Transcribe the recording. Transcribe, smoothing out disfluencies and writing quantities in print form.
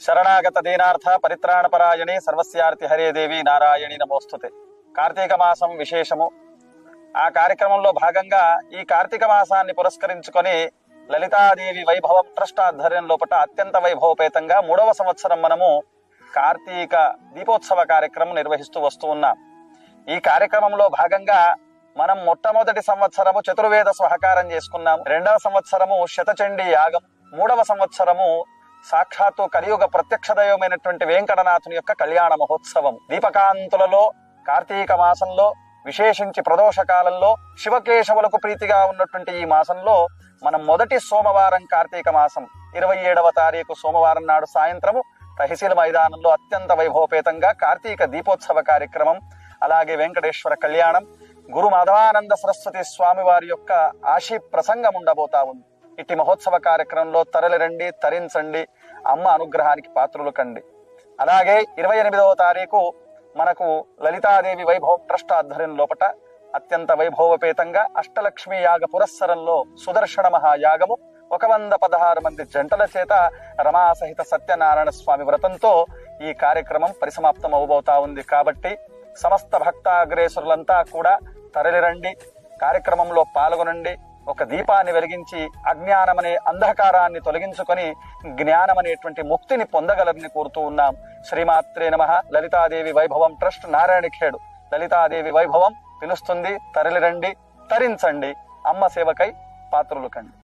శరణాగత దీనార్థ పరిత్రాణపరాయణి సర్వస్యార్తి హరే దేవి నారాయణి నమోస్తుతే. కార్తీక మాసం విశేషము. ఆ కార్యక్రమంలో భాగంగా ఈ కార్తీక మాసాన్ని పురస్కరించుకొని లలితాదేవి వైభవం ట్రస్ట్ ఆధ్వర్యం లోపల అత్యంత వైభవపేతంగా 3వ సంవత్సరం మనము కార్తీక దీపోత్సవ కార్యక్రమం నిర్వహిస్తూ వస్తూ ఉన్నాం. ఈ కార్యక్రమంలో భాగంగా మనం మొట్టమొదటి సంవత్సరము చతుర్వేద స్వహకారం చేసుకున్నాము. 2వ సంవత్సరము శతచండీ యాగం, 3వ సంవత్సరము సాక్షాత్తు కలియుగ ప్రత్యక్ష దైవమైనటువంటి వెంకటనాథుని యొక్క కళ్యాణ మహోత్సవం. దీపకాంతులలో కార్తీక మాసంలో విశేషించి ప్రదోష కాలంలో శివకేశవులకు ప్రీతిగా ఉన్నటువంటి ఈ మాసంలో మనం మొదటి సోమవారం కార్తీక మాసం 27వ తారీఖు సోమవారం నాడు సాయంత్రము తహసీల్ మైదానంలో అత్యంత వైభవపేతంగా కార్తీక దీపోత్సవ కార్యక్రమం, అలాగే వెంకటేశ్వర కళ్యాణం, గురు మాధవానంద సరస్వతి స్వామి వారి యొక్క ఆశీ ప్రసంగం ఉండబోతా ఉంది. ఇట్టి మహోత్సవ కార్యక్రమంలో తరలి రండి, తరించండి, అమ్మ అనుగ్రహానికి పాత్రులు కండి. అలాగే 28వ తారీఖు మనకు లలితాదేవి వైభవం ట్రస్ట్ ఆధ్వర్యం లోపట అత్యంత వైభవపేతంగా అష్టలక్ష్మి యాగ పురస్సరంలో సుదర్శన మహాయాగము 116 మంది జంటల చేత రమాసహిత సత్యనారాయణ స్వామి వ్రతంతో ఈ కార్యక్రమం పరిసమాప్తం అవబోతా ఉంది. కాబట్టి సమస్త భక్తాగ్రేసురులంతా కూడా తరలిరండి, కార్యక్రమంలో పాల్గొనండి. ఒక దీపాన్ని వెలిగించి అజ్ఞానమనే అంధకారాన్ని తొలగించుకొని జ్ఞానమనేటువంటి ముక్తిని పొందగలరని కోరుతూ ఉన్నాం. శ్రీమాత్రే నమః. లలితాదేవి వైభవం ట్రస్ట్, నారాయణఖేడు. లలితాదేవి వైభవం పిలుస్తుంది. తరలిరండి, తరించండి, అమ్మ సేవకై పాత్రులు కండి.